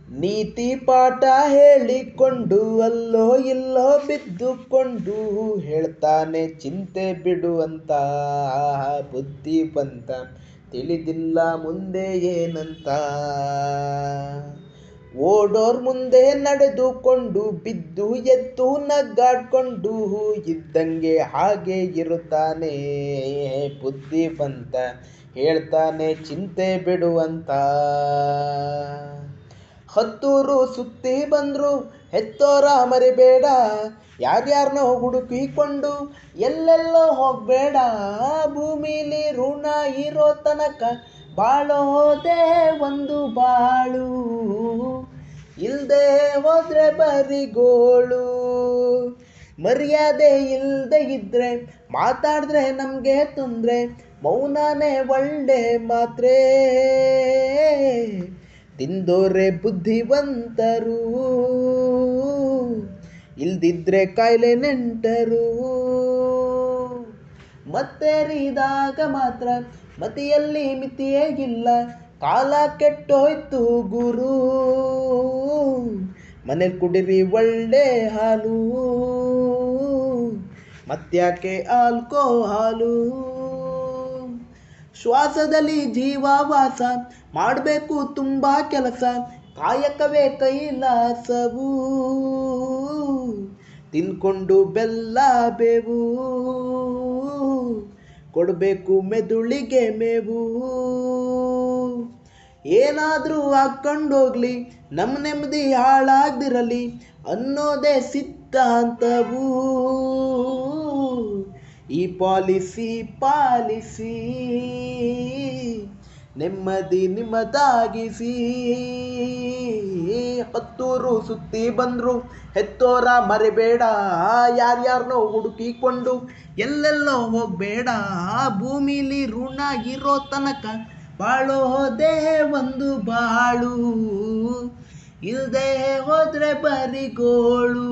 ನೀತಿ ಪಾಠ ಹೇಳಿಕೊಂಡು ಅಲ್ಲೋ ಇಲ್ಲೋ ಬಿದ್ದುಕೊಂಡು ಹೇಳ್ತಾನೆ ಚಿಂತೆ ಬಿಡುವಂತ ಬುದ್ಧಿವಂತ ತಿಳಿದಿಲ್ಲ ಮುಂದೆ ಏನಂತ. ಓಡೋರ್ ಮುಂದೆ ನಡೆದುಕೊಂಡು ಬಿದ್ದು ಎದ್ದು ನಗ್ಗಾಡ್ಕೊಂಡು ಇದ್ದಂಗೆ ಹಾಗೆ ಇರುತ್ತಾನೆ ಬುದ್ಧಿವಂತ ಹೇಳ್ತಾನೆ ಚಿಂತೆ ಬಿಡುವಂತ. ಹತ್ತೂರು ಸುತ್ತಿ ಬಂದ್ರು ಹೆತ್ತೋರ ಮರಿಬೇಡ, ಯಾರ್ಯಾರನೋ ಹುಡುಕಿಕೊಂಡು ಎಲ್ಲೆಲ್ಲೋ ಹೋಗ್ಬೇಡ. ಭೂಮಿಲಿ ಋಣ ಇರೋ ತನಕ ಬಾಳೋದೇ ಒಂದು ಬಾಳು, ಇಲ್ದೆ ಹೋದ್ರೆ ಬರಿಗೋಳು. ಮರ್ಯಾದೆ ಇಲ್ದೆ ಇದ್ರೆ ಮಾತಾಡಿದ್ರೆ ನಮ್ಗೆ ತೊಂದ್ರೆ, ಮೌನನೇ ಒಳ್ಳೆ ಮಾತ್ರೆ. ತಿಂದೋರೆ ಬುದ್ಧಿವಂತರು, ಇಲ್ದಿದ್ರೆ ಕಾಯಿಲೆ ನೆಂಟರು. ಮತ್ತೇರಿದಾಗ ಮಾತ್ರ ಮತಿಯಲ್ಲಿ ಮಿತಿಯೇ ಇಲ್ಲ, ಕಾಲ ಕೆಟ್ಟೋಯ್ತು ಗುರು. ಮನೇಲಿ ಕುಡಿರಿ ಒಳ್ಳೆ ಹಾಲು, ಮತ್ತ್ಯಾಕೆ ಆಲ್ಕೋಹಾಲು. ಶ್ವಾಸದಲ್ಲಿ ಜೀವವಾಸ ಮಾಡಬೇಕು ತುಂಬ ಕೆಲಸ, ಕಾಯಕವೇ ಕೈಲಾಸವು. ತಿನ್ಕೊಂಡು ಬೆಲ್ಲ ಬೇವು, ಕೊಡಬೇಕು ಮೆದುಳಿಗೆ ಮೇವು. ಏನಾದರೂ ಹಾಕ್ಕೊಂಡೋಗ್ಲಿ ನಮ್ಮ ನೆಮ್ಮದಿ ಹಾಳಾಗ್ದಿರಲಿ ಅನ್ನೋದೇ ಸಿದ್ಧಾಂತವು. ಈ ಪಾಲಿಸಿ ನೆಮ್ಮದಿ ನಿಮ್ಮದಾಗಿಸಿ. ಹತ್ತೂರು ಸುತ್ತಿ ಬಂದ್ರು ಹೆತ್ತೋರ ಮರಿಬೇಡ, ಯಾರ್ಯಾರನೋ ಹುಡುಕಿಕೊಂಡು ಎಲ್ಲೆಲ್ಲೋ ಹೋಗ್ಬೇಡ. ಭೂಮಿಲಿ ಋಣ ಇರೋ ತನಕ ಬಾಳೋದೇ ಒಂದು ಬಾಳು, ಇಲ್ದೆ ಹೋದ್ರೆ ಬರಿಗೋಳು.